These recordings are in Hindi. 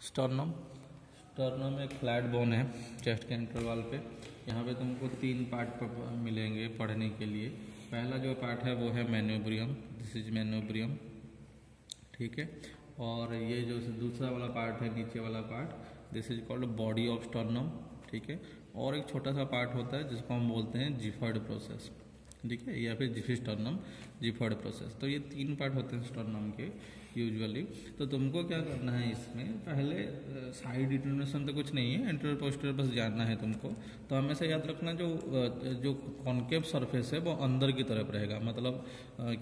स्टर्नम स्टर्नम एक फ्लैट बोन है चेस्ट के इंटरवल पे। यहाँ पे तुमको 3 पार्ट मिलेंगे पढ़ने के लिए। पहला जो पार्ट है वो है मैन्यूब्रियम, दिस इज मैन्यूब्रियम, ठीक है। और ये जो दूसरा वाला पार्ट है, नीचे वाला part, this is called body of sternum, ठीक है। और एक छोटा सा पार्ट होता है जिसको हम बोलते हैं जिफर्ड प्रोसेस, ठीक है, या फिर जिफी स्टर्नम, जिफर्ड प्रोसेस। तो ये 3 पार्ट होते हैं स्टर्नम के यूजुअली। तो तुमको क्या करना है इसमें, पहले साइड डिटर्मिनेशन तो कुछ नहीं है, एंटीरियर पोस्टीरियर बस जानना है तुमको। तो हमेशा याद रखना जो कॉन्केव सरफेस है वो अंदर की तरफ रहेगा, मतलब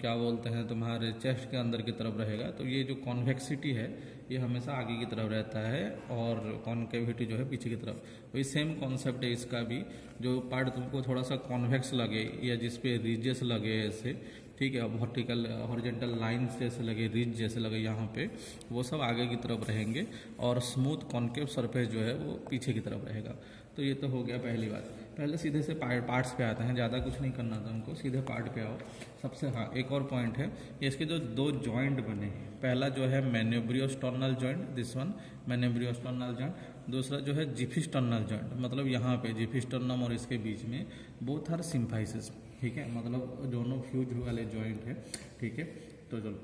क्या बोलते हैं तुम्हारे चेस्ट के अंदर की तरफ रहेगा। तो ये जो कॉन्वेक्सिटी है ये हमेशा आगे की तरफ रहता है और कॉन्केविटी जो है पीछे की तरफ। वही सेम कॉन्सेप्ट है इसका भी। जो पार्ट तुमको थोड़ा सा कॉन्वेक्स लगे या जिसपे रिजेस लगे ऐसे, ठीक है, वर्टिकल हॉरिजॉन्टल लाइंस जैसे लगे, रिज जैसे लगे यहाँ पे, वो सब आगे की तरफ रहेंगे और स्मूथ कॉन्केव सरफेस जो है वो पीछे की तरफ रहेगा। तो ये तो हो गया पहली बात। पहले सीधे से पार्ट्स पे आते हैं, ज़्यादा कुछ नहीं करना था हमको, सीधे पार्ट पे आओ। सबसे हाँ एक और पॉइंट है, इसके जो 2 जॉइंट बने हैं, पहला जो है मैन्यूब्रियोस्टर्नल जॉइंट, दिस वन मैन्यूब्रियोस्टर्नल जॉइंट। दूसरा जो है जिफिस्टर्नल जॉइंट, मतलब यहाँ पे जिफिस्टर्नम और इसके बीच में बोथ आर सिम्फाइसिस, ठीक है, मतलब दोनों फ्यूज वाले जॉइंट है, ठीक है। तो चलो,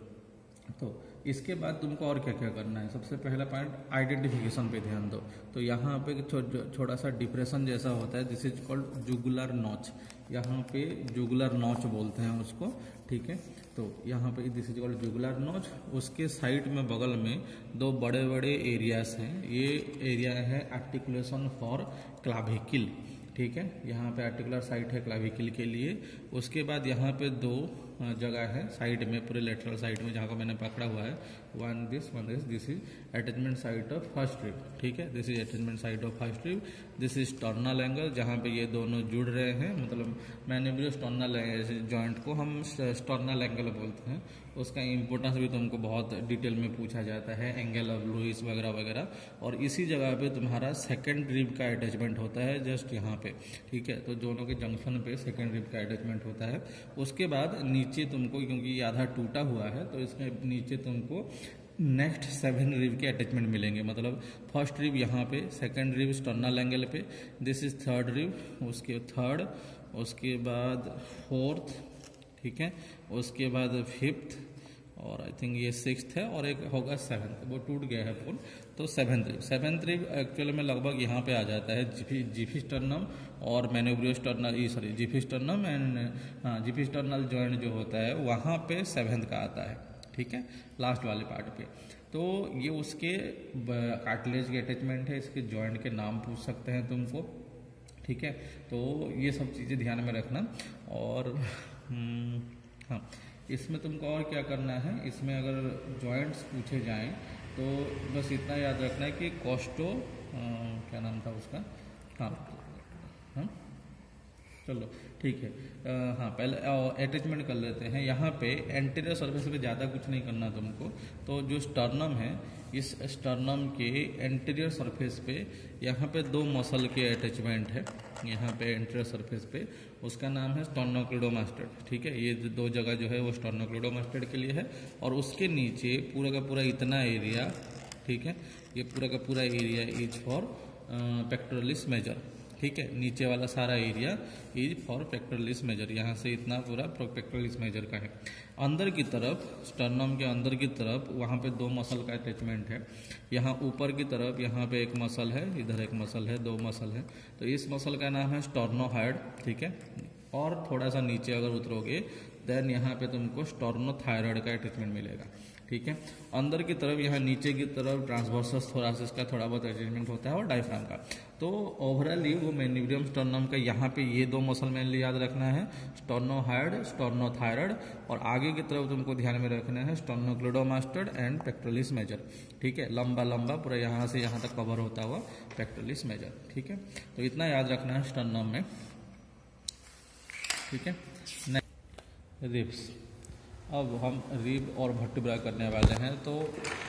तो इसके बाद तुमको और क्या क्या करना है। सबसे पहला पॉइंट आइडेंटिफिकेशन पे ध्यान दो। तो यहाँ पे छोटा सा डिप्रेशन जैसा होता है, this is called jugular notch, यहाँ पे जुगुलर नॉच बोलते हैं उसको, ठीक है। तो यहाँ पे this is called jugular notch. उसके साइड में बगल में 2 बड़े बड़े एरियाज हैं। ये एरिया है आर्टिकुलेशन फॉर क्लाविकल, ठीक है, यहाँ पे आर्टिकुलर साइट है क्लाविकल के लिए। उसके बाद यहाँ पे 2 जगह है साइड में, पूरे लेटरल साइड में जहाँ को मैंने पकड़ा हुआ है, one this is attachment site of first rib, ठीक है, this is attachment site of first rib. This is sternal angle, जहाँ पे ये दोनों जुड़ रहे हैं, मतलब मैन्यूब्रियोस्टर्नल जॉइंट को हम स्टर्नल एंगल बोलते हैं। उसका इंपोर्टेंस भी तुमको बहुत डिटेल में पूछा जाता है, एंगल ऑफ लुईस वगैरह वगैरह। और इसी जगह पे तुम्हारा सेकेंड रिब का अटैचमेंट होता है, जस्ट यहाँ पे, ठीक है। तो दोनों के जंक्शन पे सेकेंड रिब का अटैचमेंट होता है। उसके बाद नीचे तुमको, क्योंकि ये आधा टूटा हुआ है, तो इसमें नीचे तुमको नेक्स्ट 7 रिब के अटैचमेंट मिलेंगे। मतलब फर्स्ट रिब यहाँ पे, सेकेंड रिब स्टर्नल एंगल पे, दिस इज थर्ड रिब, उसके थर्ड, उसके बाद फोर्थ, ठीक है, उसके बाद 5th, और आई थिंक ये 6th है, और एक होगा 7th, वो टूट गया है पूर्ण। तो 7th रिब एक्चुअली में लगभग यहाँ पे आ जाता है जिफिस्टर्नम और मैन्यूब्रियोस्टर्नल, सॉरी जिफिस्टर्नम एंड जिफिस्टर्नल जॉइंट जो होता है वहाँ पे 7th का आता है, ठीक है, लास्ट वाले पार्ट पे। तो ये उसके कार्टिलेज के अटैचमेंट है, इसके जॉइंट के नाम पूछ सकते हैं तुमको, ठीक है। तो ये सब चीज़ें ध्यान में रखना। और हाँ, इसमें तुमको और क्या करना है, इसमें अगर जॉइंट्स पूछे जाएं तो बस इतना याद रखना है कि कॉस्टो क्या नाम था उसका, हाँ चलो ठीक है, हाँ पहले अटैचमेंट कर लेते हैं। यहाँ पे एंटीरियर सर्फेस पे ज़्यादा कुछ नहीं करना तुमको। तो जो स्टर्नम है, इस स्टर्नम के एंटीरियर सरफेस पे यहाँ पे 2 मसल के अटैचमेंट है, यहाँ पे एंटीरियर सरफेस पे, उसका नाम है स्टर्नोक्लिडोमास्टेड, ठीक है। ये 2 जगह जो है वो स्टर्नोक्लिडोमास्टेड के लिए है। और उसके नीचे पूरा का पूरा इतना एरिया, ठीक है, ये पूरा का पूरा area is for pectoralis major, ठीक है। नीचे वाला सारा area is for pectoralis major, यहाँ से इतना पूरा पेक्टोरलिस मेजर का है। अंदर की तरफ, स्टर्नम के अंदर की तरफ, वहाँ पे 2 मसल का अटैचमेंट है। यहाँ ऊपर की तरफ यहाँ पे एक मसल है, इधर एक मसल है, 2 मसल है। तो इस मसल का नाम है स्टर्नोहाइड, ठीक है। और थोड़ा सा नीचे अगर उतरोगे देन यहाँ पे तुमको स्टर्नोथायराइड का अटैचमेंट मिलेगा, ठीक है। अंदर की तरफ, यहाँ नीचे की तरफ ट्रांसवर्सस थोरासिस का थोड़ा बहुत अटैचमेंट होता है और डायफ्राम का। तो ओवरऑल वो मैन्यूब्रियम स्टर्नम का यहाँ पे ये 2 मसल मेनली याद रखना है, स्टर्नोहाइड, स्टर्नोथायराइड। और आगे की तरफ तुमको ध्यान में रखना है स्टर्नोक्लिडोमास्टेड एंड पेक्टोरलिस मेजर, ठीक है। लंबा लंबा पूरा यहाँ से यहाँ तक कवर होता हुआ पेक्टोरलिस मेजर, ठीक है। तो इतना याद रखना है स्टर्नम में, ठीक है। रिब्स, अब हम रिब और वर्टिब्रा करने वाले हैं। तो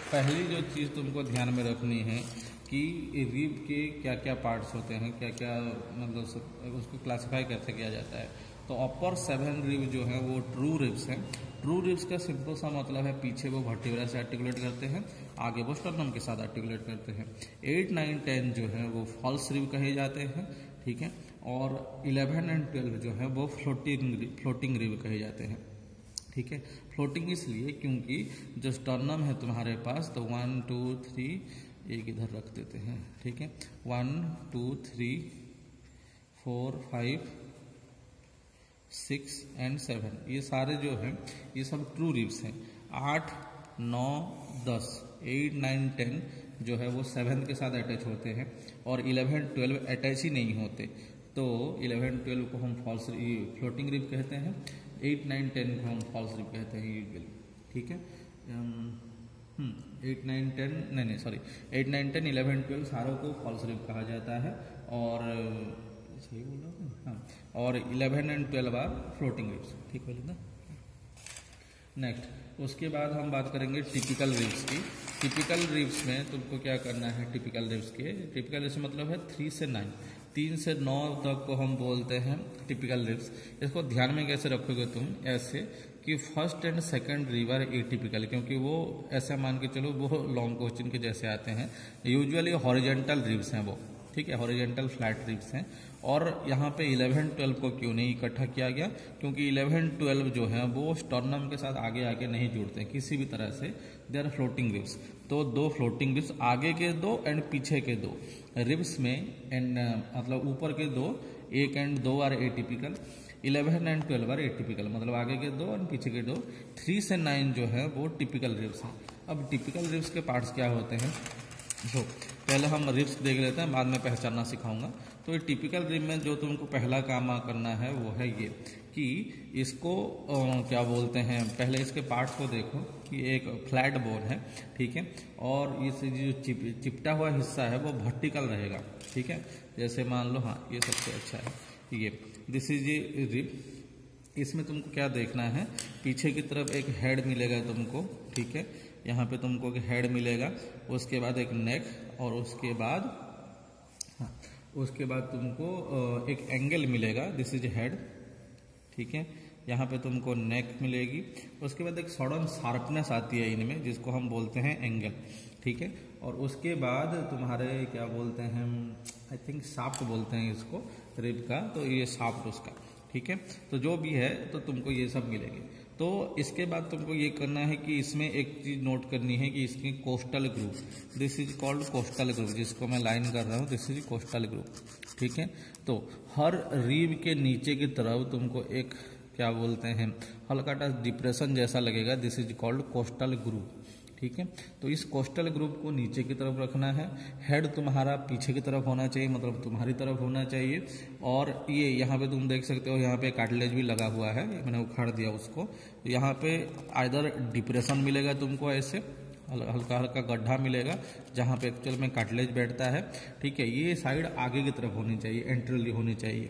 पहली जो चीज़ तुमको ध्यान में रखनी है कि रिब के क्या क्या पार्ट्स होते हैं, क्या क्या मतलब उसको क्लासिफाई कैसे किया जाता है। तो अपर 7 रिब जो है वो ट्रू रिब्स हैं। ट्रू रिब्स का सिंपल सा मतलब है पीछे वो वर्टिब्रा से आर्टिकुलेट करते हैं, आगे वो स्टर्नम के साथ आर्टिकुलेट करते हैं। 8, 9, 10 जो है वो फॉल्स रिब कहे जाते हैं, ठीक है। और 11 और 12 जो है वो फ्लोटिंग रिब कहे जाते हैं, ठीक है। फ्लोटिंग इसलिए क्योंकि जो स्टर्नम है तुम्हारे पास, तो 1, 2, 3 एक इधर रख देते हैं, ठीक है। 1, 2, 3, 4, 5, 6 एंड 7 ये सारे जो हैं ये सब ट्रू रिब्स हैं। 8, 9, 10, 8, 9, 10 जो है वो 7 के साथ अटैच होते हैं और 11, 12 अटैच ही नहीं होते। तो 11, 12 को हम फ्लोटिंग रिब कहते हैं, 8, 9, 10 को हम फॉल्स रिब कहते हैं यूजुअली, ठीक है। 8, 9, 10 नहीं सॉरी 8, 9, 10, 11, 12 सारों को फॉल्स रिब कहा जाता है और सही बोला हाँ, और 11 और 12 आर फ्लोटिंग रिब्स, ठीक बोले ना। नेक्स्ट उसके बाद हम बात करेंगे टिपिकल रिब्स की। टिपिकल रिब्स में तुमको क्या करना है, टिपिकल रिब्स के टिपिकल रिब्स मतलब है 3 से 9, 3 से 9 तक को हम बोलते हैं टिपिकल रिब्स। इसको ध्यान में कैसे रखोगे तुम, ऐसे कि first and second rib are atypical, क्योंकि वो ऐसा मान के चलो वो लॉन्ग क्वेश्चन के जैसे आते हैं। यूजुअली हॉरिजॉन्टल रिब्स हैं वो, ठीक है, हॉरिजॉन्टल फ्लैट रिब्स हैं। और यहाँ पे 11, 12 को क्यों नहीं इकट्ठा किया गया, क्योंकि 11, 12 जो है वो स्टर्नम के साथ आगे आगे नहीं जुड़ते हैं किसी भी तरह से, दे आर फ्लोटिंग रिब्स। तो 2 फ्लोटिंग रिब्स, आगे के 2 एंड पीछे के 2 रिब्स में एंड मतलब ऊपर के 2, 1 and 2 are atypical, 11 and 12 are atypical, मतलब आगे के 2 और पीछे के 2। 3 से 9 जो है वो टिपिकल रिब्स हैं। अब टिपिकल रिब्स के पार्ट्स क्या होते हैं, तो पहले हम रिब्स देख लेते हैं, बाद में पहचानना सिखाऊंगा। तो ये टिपिकल रिब में जो तुमको पहला काम करना है वो है ये कि इसको क्या बोलते हैं, पहले इसके पार्ट्स को देखो कि एक फ्लैट बोन है, ठीक है, और इस जो चिपटा हुआ हिस्सा है वो वर्टिकल रहेगा, ठीक है। जैसे मान लो हाँ ये सबसे अच्छा है, ये दिस इज ए रिब। इसमें तुमको क्या देखना है, पीछे की तरफ एक हेड मिलेगा तुमको, ठीक है, यहाँ पे तुमको एक हेड मिलेगा, उसके बाद एक नेक, और उसके बाद तुमको एक एंगल मिलेगा, दिस इज हेड, ठीक है। यहाँ पे तुमको नेक मिलेगी, उसके बाद एक सडन शार्पनेस आती है इनमें जिसको हम बोलते हैं एंगल, ठीक है। और उसके बाद तुम्हारे क्या बोलते हैं, आई थिंक शाफ्ट बोलते हैं इसको रिब का, तो ये शाफ्ट उसका, ठीक है। तो जो भी है तो तुमको ये सब मिलेंगे। तो इसके बाद तुमको ये करना है कि इसमें एक चीज नोट करनी है कि इसकी coastal group, this is called coastal group, जिसको मैं लाइन कर रहा हूँ, दिस इज कोस्टल ग्रुप, ठीक है। तो हर रिब के नीचे की तरफ तुमको एक क्या बोलते हैं हल्का सा डिप्रेशन जैसा लगेगा, this is called coastal group, ठीक है। तो इस कोस्टल ग्रुप को नीचे की तरफ रखना है, हेड तुम्हारा पीछे की तरफ होना चाहिए, मतलब तुम्हारी तरफ होना चाहिए। और ये यहाँ पे तुम देख सकते हो, यहाँ पे कार्टिलेज भी लगा हुआ है, मैंने उखाड़ दिया उसको। यहाँ पे आइदर डिप्रेशन मिलेगा तुमको, ऐसे हल्का हल्का गड्ढा मिलेगा जहाँ पे एक्चुअल में कार्टिलेज बैठता है, ठीक है। ये साइड आगे की तरफ होनी चाहिए, एंट्रली होनी चाहिए,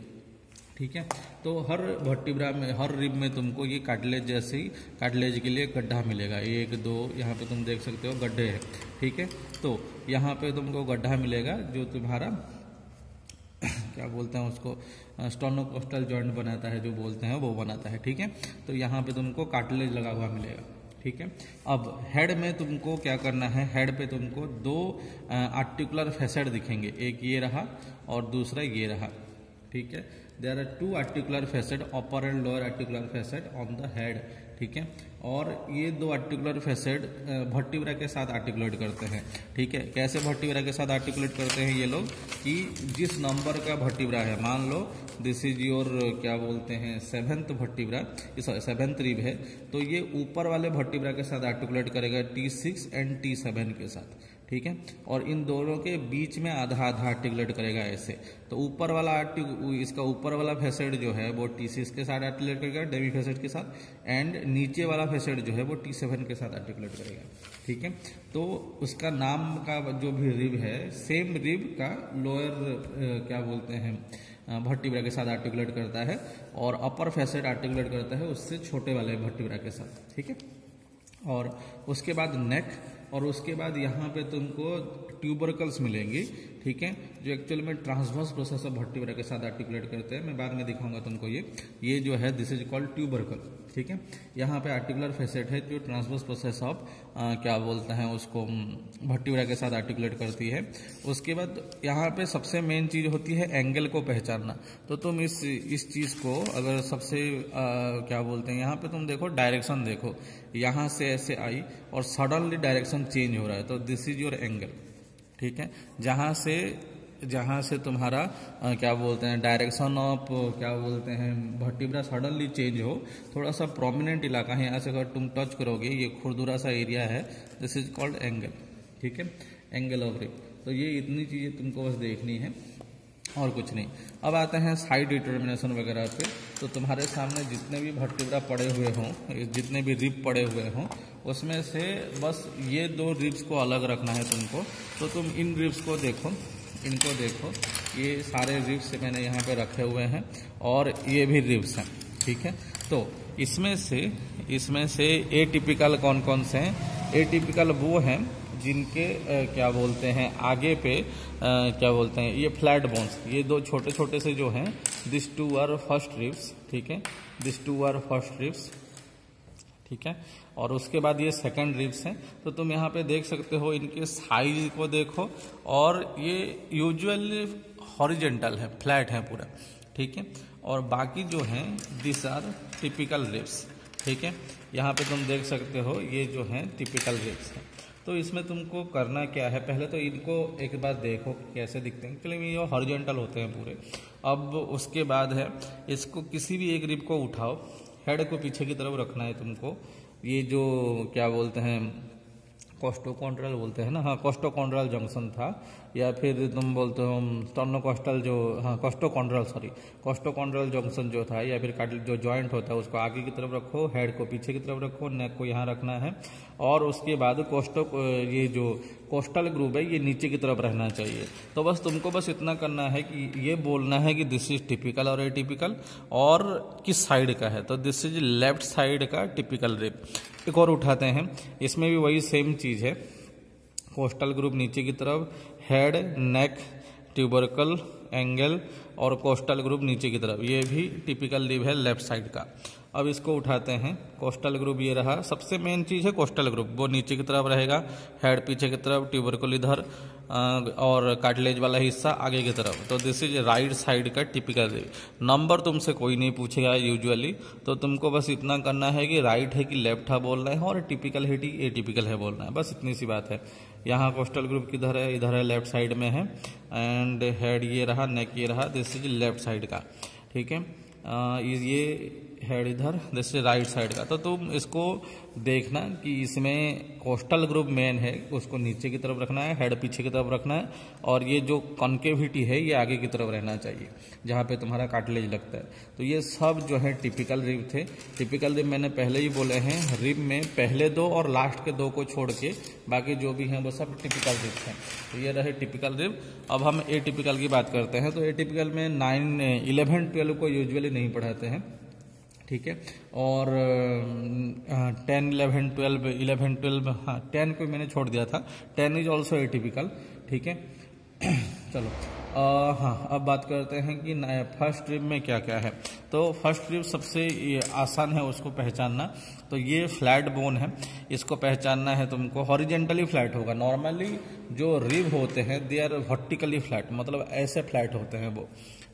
ठीक है। तो हर वर्टिब्रा में, हर रिब में तुमको ये कार्टिलेज जैसे ही कार्टिलेज के लिए गड्ढा मिलेगा, 1, 2 यहाँ पे तुम देख सकते हो गड्ढे हैं, ठीक है। तो यहाँ पे तुमको गड्ढा मिलेगा जो तुम्हारा क्या बोलते हैं उसको, स्टर्नोकोस्टल जॉइंट बनाता है, जो बोलते हैं वो बनाता है, ठीक है। तो यहाँ पे तुमको कार्टिलेज लगा हुआ मिलेगा, ठीक है। अब हेड में तुमको क्या करना है, हेड पे तुमको 2 आर्टिकुलर फैसेट दिखेंगे, एक ये रहा और दूसरा ये रहा, ठीक है। There are 2 articular facet, upper and lower articular facet on the head, ठीक है। और ये 2 आर्टिकुलर फैसेट वर्टिब्रा के साथ आर्टिकुलेट करते हैं, ठीक है। कैसे वर्टिब्रा के साथ आर्टिकुलेट करते हैं ये लोग, कि जिस नंबर का वर्टिब्रा है, मान लो दिस इज योर क्या बोलते हैं 7th वर्टिब्रा, 7th रिब है, तो ये ऊपर वाले वर्टिब्रा के साथ आर्टिकुलेट करेगा T6 एंड T7 के साथ, ठीक है। और इन दोनों के बीच में आधा आधा आर्टिकुलेट करेगा ऐसे। तो ऊपर वाला इसका ऊपर वाला फैसेट जो है वो T6 के साथ आर्टिकुलेट करेगा, डेमी फैसेट के साथ, एंड नीचे वाला फैसेट जो है वो T7 के साथ आर्टिकुलेट करेगा, ठीक है। तो उसका नाम का जो भी रिब है, सेम रिब का लोअर क्या बोलते हैं वर्टिब्रा के साथ आर्टिकुलेट करता है, और अपर फैसेट आर्टिकुलेट करता है उससे छोटे वाले वर्टिब्रा के साथ, ठीक है। और उसके बाद नेक, और उसके बाद यहाँ पे तुमको ट्यूबरकल्स मिलेंगी, ठीक है, जो एक्चुअल में ट्रांसवर्स प्रोसेस ऑफ वर्टिब्रा के साथ आर्टिकुलेट करते हैं। मैं बाद में दिखाऊंगा तुमको। ये जो है दिस इज कॉल्ड ट्यूबरकल, ठीक है। यहाँ पे आर्टिकुलर फेसेट है जो ट्रांसवर्स प्रोसेस ऑफ क्या बोलते हैं उसको वर्टिब्रा के साथ आर्टिकुलेट करती है। उसके बाद यहाँ पे सबसे मेन चीज होती है एंगल को पहचानना। तो तुम इस चीज को अगर सबसे क्या बोलते हैं, यहाँ पे तुम देखो डायरेक्शन देखो, यहाँ से ऐसे आई और सडनली डायरेक्शन चेंज हो रहा है, तो दिस इज योर एंगल, ठीक है। जहाँ से तुम्हारा क्या बोलते हैं डायरेक्शन ऑफ क्या बोलते हैं वर्टिब्रा सडनली चेंज हो, थोड़ा सा प्रोमिनेंट इलाका है, यहाँ से अगर तुम टच करोगे ये खुरदुरा सा एरिया है, दिस इज कॉल्ड एंगल, ठीक है, एंगल ऑफ रिप। तो ये इतनी चीजें तुमको बस देखनी है और कुछ नहीं। अब आते हैं साइड डिटर्मिनेशन वगैरह पे। तो तुम्हारे सामने जितने भी वर्टिब्रा पड़े हुए हों, जितने भी रिब पड़े हुए हों, उसमें से बस ये 2 रिब्स को अलग रखना है तुमको। तो तुम इन रिब्स को देखो, इनको देखो, ये सारे रिब्स मैंने यहाँ पे रखे हुए हैं और ये भी रिब्स हैं, ठीक है। तो इसमें से एटिपिकल कौन कौन से हैं? एटिपिकल वो हैं जिनके क्या बोलते हैं आगे पे क्या बोलते हैं ये फ्लैट बोन्स, ये 2 छोटे छोटे से जो हैं, दिस 2 आर फर्स्ट रिब्स, ठीक है, दिस 2 आर फर्स्ट रिब्स, ठीक है। और उसके बाद ये सेकंड रिब्स हैं। तो तुम यहाँ पे देख सकते हो, इनके साइज को देखो, और ये यूजुअली हॉरिजेंटल है, फ्लैट है पूरा, ठीक है। और बाकी जो हैं दिस आर टिपिकल रिब्स, ठीक है। यहाँ पे तुम देख सकते हो ये जो हैं टिपिकल रिब्स हैं। तो इसमें तुमको करना क्या है, पहले तो इनको एक बार देखो कैसे दिखते हैं, चलिए ये हॉरिजेंटल होते हैं पूरे। अब उसके बाद है इसको किसी भी एक रिब को उठाओ, हेड को पीछे की तरफ रखना है तुमको। ये जो क्या बोलते हैं कोस्टोकॉन्ड्रल बोलते हैं ना, हाँ कोस्टोकॉन्ड्रल जंक्शन था, या फिर तुम बोलते हो स्टर्नोकोस्टल जो, हाँ कोस्टोकॉन्ड्रल जंक्शन जो था, या फिर जो जॉइंट होता है उसको आगे की तरफ रखो, हेड को पीछे की तरफ रखो, नेक को यहाँ रखना है। और उसके बाद ये जो कोस्टल ग्रुप है ये नीचे की तरफ रहना चाहिए। तो बस तुमको बस इतना करना है कि ये बोलना है कि दिस इज टिपिकल और एटिपिकल, और किस साइड का है। तो दिस इज लेफ्ट साइड का टिपिकल रिब। एक और उठाते हैं, इसमें भी वही सेम चीज है, कोस्टल ग्रुप नीचे की तरफ, हेड, नेक, ट्यूबरकल, एंगल और कोस्टल ग्रुप नीचे की तरफ, ये भी टिपिकल रिब है लेफ्ट साइड का। अब इसको उठाते हैं, कोस्टल ग्रुप ये रहा, सबसे मेन चीज है कोस्टल ग्रुप, वो नीचे की तरफ रहेगा, हेड पीछे की तरफ, ट्यूबरकल इधर और कार्टिलेज वाला हिस्सा आगे की तरफ। तो दिस इज राइट साइड का टिपिकल रिब। नंबर तुमसे कोई नहीं पूछेगा यूजुअली, तो तुमको बस इतना करना है कि राइट है कि लेफ्ट है बोलना है, और टिपिकल है कि एटिपिकल है बोलना है, बस इतनी सी बात है। यहाँ कोस्टल ग्रुप किधर है, इधर है, लेफ्ट साइड में है, एंड हेड ये रहा, नेक ये रहा, दिस इज लेफ्ट साइड का, ठीक है। ये हेड इधर, दिस इज राइट साइड का। तो तुम इसको देखना कि इसमें कोस्टल ग्रुप मेन है, उसको नीचे की तरफ रखना है, हेड पीछे की तरफ रखना है, और ये जो कॉन्केविटी है ये आगे की तरफ रहना चाहिए जहाँ पे तुम्हारा कार्टिलेज लगता है। तो ये सब जो है टिपिकल रिब थे। टिपिकल रिब मैंने पहले ही बोले हैं, रिब में पहले 2 और लास्ट के 2 को छोड़ के बाकी जो भी हैं वो सब टिपिकल रिब हैं। तो ये रहे टिपिकल रिब। अब हम एटिपिकल की बात करते हैं। तो एटिपिकल में 9, 11, 12 को यूजुअली नहीं पढ़ाते हैं, ठीक है। और 10, 11, 12, हाँ 10 को मैंने छोड़ दिया था, 10 इज ऑल्सो एटिपिकल, ठीक है। चलो हाँ, अब बात करते हैं कि फर्स्ट रिब में क्या क्या है। तो फर्स्ट रिब सबसे आसान है उसको पहचानना। तो ये फ्लैट बोन है, इसको पहचानना है तुमको, हॉरिजेंटली फ्लैट होगा। नॉर्मली जो रिब होते हैं दे आर वर्टिकली फ्लैट, मतलब ऐसे फ्लैट होते हैं वो,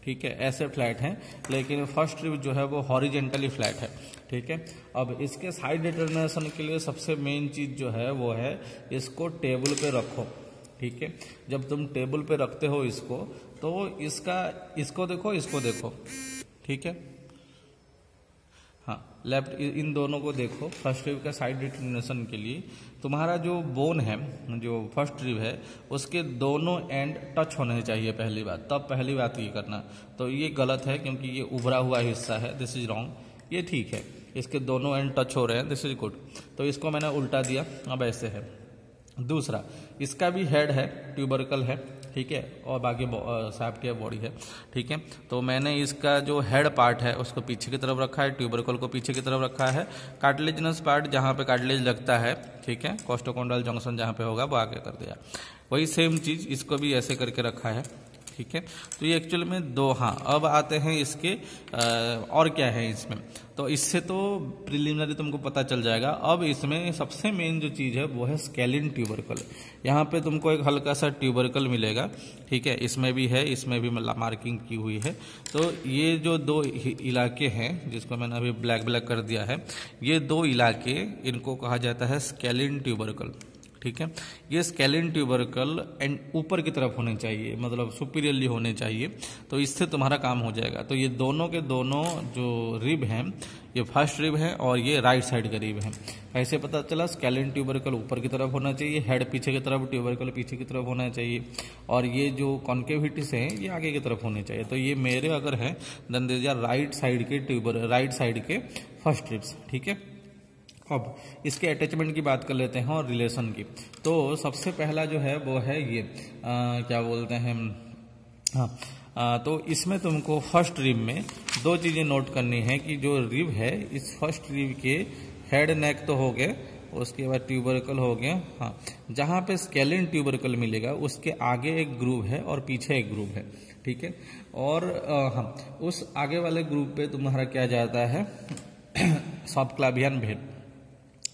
ठीक है, ऐसे फ्लैट हैं, लेकिन फर्स्ट रिब जो है वो हॉरिजेंटली फ्लैट है, ठीक है। अब इसके साइड डिटर्मिनेशन के लिए सबसे मेन चीज जो है वो है इसको टेबल पे रखो, ठीक है। जब तुम टेबल पे रखते हो इसको, तो इसको देखो, ठीक है, हाँ लेफ्ट, इन दोनों को देखो। फर्स्ट रिब का साइड डिटर्मिनेशन के लिए तुम्हारा जो बोन है, जो फर्स्ट रिब है, उसके दोनों एंड टच होने चाहिए पहली बात, तब पहली बात ये करना। तो ये गलत है क्योंकि ये उभरा हुआ हिस्सा है, दिस इज रॉन्ग। ये ठीक है, इसके दोनों एंड टच हो रहे हैं, दिस इज गुड। तो इसको मैंने उल्टा दिया, अब ऐसे है, दूसरा, इसका भी हेड है, ट्यूबरकल है, ठीक है, और बाकी शाफ्ट की बॉडी है, ठीक है। तो मैंने इसका जो हेड पार्ट है उसको पीछे की तरफ रखा है, ट्यूबरकल को पीछे की तरफ रखा है, कार्टिलेजिनस पार्ट जहाँ पे कार्टिलेज लगता है, ठीक है, कोस्टोकॉन्ड्राल जंक्शन जहाँ पे होगा वो आगे कर दिया। वही सेम चीज़ इसको भी ऐसे करके रखा है, ठीक है। तो ये एक्चुअल में दो, हाँ अब आते हैं इसके और क्या है इसमें। तो इससे तो प्रिलिमिनरी तुमको पता चल जाएगा। अब इसमें सबसे मेन जो चीज़ है वो है स्केलिन ट्यूबरकल। यहाँ पे तुमको एक हल्का सा ट्यूबरकल मिलेगा, ठीक है, इसमें भी है, इसमें भी मार्किंग की हुई है। तो ये जो दो इलाके हैं जिसको मैंने अभी ब्लैक ब्लैक कर दिया है, ये दो इलाके इनको कहा जाता है स्केलिन ट्यूबरकल, ठीक है। ये स्केलिन ट्यूबरकल एंड ऊपर की तरफ होने चाहिए, मतलब सुपीरियरली होने चाहिए, तो इससे तुम्हारा काम हो जाएगा। तो ये दोनों के दोनों जो रिब हैं, ये फर्स्ट रिब है और ये राइट साइड का रिब है। ऐसे पता चला स्केलिन ट्यूबरकल ऊपर की तरफ होना चाहिए, हेड पीछे की तरफ, ट्यूबरकल पीछे की तरफ होना चाहिए, और ये जो कॉन्केविटीज हैं ये आगे की तरफ होने चाहिए। तो ये मेरे अगर है then this are right side के फर्स्ट रिब्स, ठीक है। अब इसके अटैचमेंट की बात कर लेते हैं और रिलेशन की। तो सबसे पहला जो है वो है ये क्या बोलते हैं, हाँ तो इसमें तुमको फर्स्ट रिब में दो चीज़ें नोट करनी है कि जो रिब है इस फर्स्ट रिब के हेड नेक तो हो गए, उसके बाद ट्यूबरकल हो गया, हाँ जहाँ पे स्केलिन ट्यूबरकल मिलेगा उसके आगे एक ग्रूव है और पीछे एक ग्रूव है, ठीक है। और हाँ उस आगे वाले ग्रूव पे तुम्हारा क्या जाता है सबक्लावियन वेन,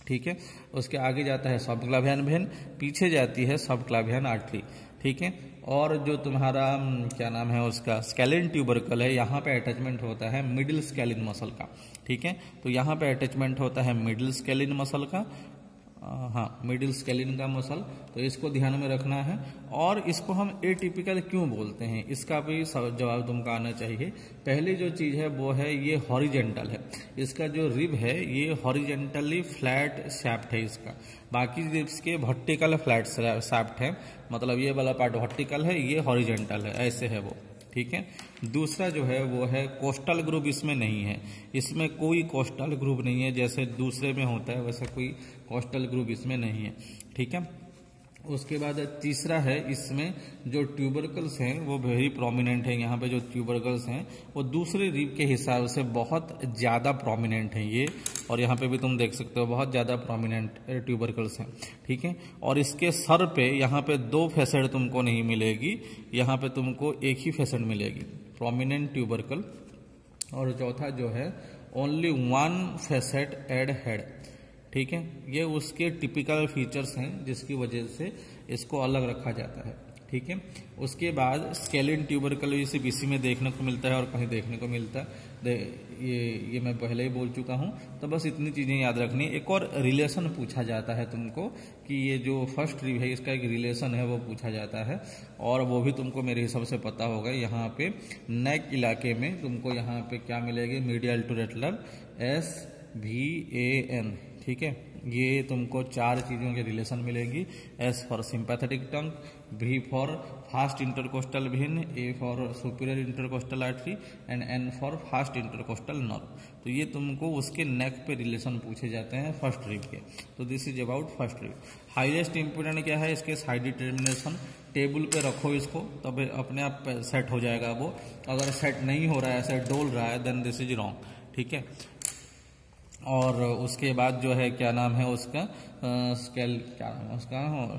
ठीक है, उसके आगे जाता है सबक्लावियन वेन, पीछे जाती है सबक्लावियन आर्टरी, ठीक है। और जो तुम्हारा क्या नाम है उसका स्केलिन ट्यूबरकल है, यहाँ पे अटैचमेंट होता है मिडिल स्केलिन मसल का, ठीक है। तो यहाँ पे अटैचमेंट होता है मिडिल स्केलिन मसल का, हाँ मिडिल स्केलिन का मसल, तो इसको ध्यान में रखना है। और इसको हम एटिपिकल क्यों बोलते हैं इसका भी जवाब तुमको आना चाहिए। पहली जो चीज़ है वो है ये हॉरिजेंटल है, इसका जो रिब है ये हॉरिजेंटली फ्लैट शैफ्ट है इसका, बाकी रिब्स के वर्टिकल फ्लैट शैफ्ट है, मतलब ये वाला पार्ट वर्टिकल है, ये हॉरिजेंटल है, ऐसे है वो, ठीक है। दूसरा जो है वो है कोस्टल ग्रुप इसमें नहीं है, इसमें कोई कोस्टल ग्रुप नहीं है, जैसे दूसरे में होता है वैसा कोई कोस्टल ग्रुप इसमें नहीं है, ठीक है। उसके बाद तीसरा है इसमें जो ट्यूबरकल्स हैं वो वेरी प्रोमिनेंट है, यहाँ पे जो ट्यूबरकल्स हैं वो दूसरे रिब के हिसाब से बहुत ज़्यादा प्रोमिनेंट हैं ये, और यहाँ पे भी तुम देख सकते हो बहुत ज़्यादा प्रोमिनेंट ट्यूबरकल्स हैं, ठीक है। और इसके सर पे यहाँ पे दो फैसेट तुमको नहीं मिलेगी, यहाँ पे तुमको एक ही फैसेट मिलेगी, प्रोमिनेंट ट्यूबरकल। और चौथा जो है only one facet at head, ठीक है। ये उसके टिपिकल फीचर्स हैं जिसकी वजह से इसको अलग रखा जाता है, ठीक है। उसके बाद स्केलिन ट्यूबरकल सिर्फ इसी में देखने को मिलता है और कहीं देखने को मिलता है, ये मैं पहले ही बोल चुका हूँ। तो बस इतनी चीज़ें याद रखनी। एक और रिलेशन पूछा जाता है तुमको कि ये जो फर्स्ट रिब है इसका एक रिलेशन है वो पूछा जाता है, और वो भी तुमको मेरे हिसाब से पता होगा। यहाँ पे नेक इलाके में तुमको यहाँ पे क्या मिलेगी, मीडियल टू रेटलर SVAN, ठीक है। ये तुमको चार चीज़ों के रिलेशन मिलेंगी, S for sympathetic tongue, V for fast intercostal when, A for superior intercostal artery and N for fast intercostal nerve. तो ये तुमको उसके नेक पे रिलेशन पूछे जाते हैं फर्स्ट रिब के। तो this is about first rib. Highest important क्या है, इसके साइड टर्मिनेशन, टेबल पे रखो इसको तब अपने आप सेट हो जाएगा वो, अगर सेट नहीं हो रहा है, ऐसे डोल रहा है, देन दिस इज रॉन्ग, ठीक है। और उसके बाद जो है क्या नाम है उसका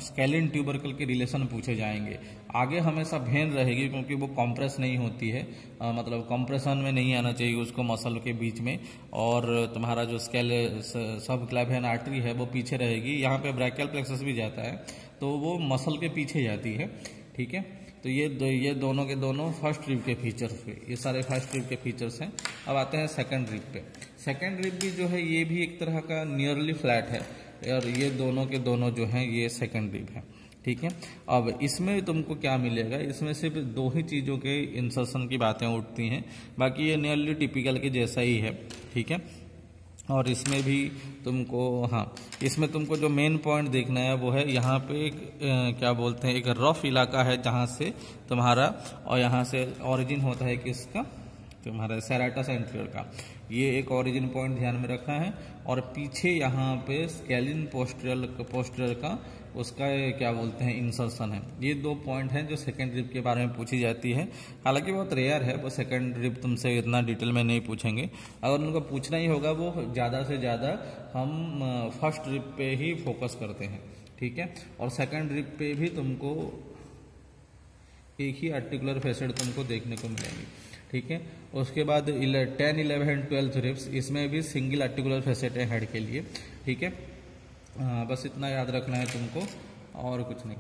स्केलिन ट्यूबरकल के रिलेशन पूछे जाएंगे। आगे हमेशा वेन रहेगी क्योंकि वो कॉम्प्रेस नहीं होती है, मतलब कॉम्प्रेशन में नहीं आना चाहिए उसको मसल के बीच में। और तुम्हारा जो सबक्लावियन आर्टरी है वो पीछे रहेगी, यहाँ पे ब्रैकियल प्लेक्सस भी जाता है तो वो मसल के पीछे जाती है, ठीक है। तो ये दोनों के दोनों फर्स्ट रिब के फीचर्स हुए, ये सारे फर्स्ट रिब के फीचर्स हैं। अब आते हैं सेकंड रिब पे। सेकंड रिब भी जो है ये भी एक तरह का नियरली फ्लैट है, और ये दोनों के दोनों जो हैं ये सेकंड रिब है, ठीक है। अब इसमें तुमको क्या मिलेगा, इसमें सिर्फ दो ही चीज़ों के इंसर्शन की बातें उठती हैं, बाकी ये नियरली टिपिकल के जैसा ही है, ठीक है। और इसमें भी तुमको, हाँ इसमें तुमको जो मेन पॉइंट देखना है वो है यहाँ पे एक क्या बोलते हैं, एक रफ इलाका है जहाँ से तुम्हारा, और यहाँ से ओरिजिन होता है किसका, तुम्हारा सेराटस एंटीरियर का, ये एक ओरिजिन पॉइंट ध्यान में रखना है। और पीछे यहाँ पे स्केलिन पोस्टीरियर का उसका क्या बोलते हैं इंसर्शन है। ये 2 पॉइंट हैं जो सेकेंड रिब के बारे में पूछी जाती है। हालांकि बहुत रेयर है, वो सेकेंड रिब तुमसे इतना डिटेल में नहीं पूछेंगे। अगर उनको पूछना ही होगा वो ज़्यादा से ज़्यादा हम फर्स्ट रिब पे ही फोकस करते हैं, ठीक है। और सेकेंड रिब पे भी तुमको एक ही आर्टिकुलर फैसेट तुमको देखने को मिलेंगी, ठीक है। उसके बाद 10, 11, 12 रिब्स, इसमें भी सिंगल आर्टिकुलर फैसेट है हेड के लिए, ठीक है। बस इतना याद रखना है तुमको और कुछ नहीं।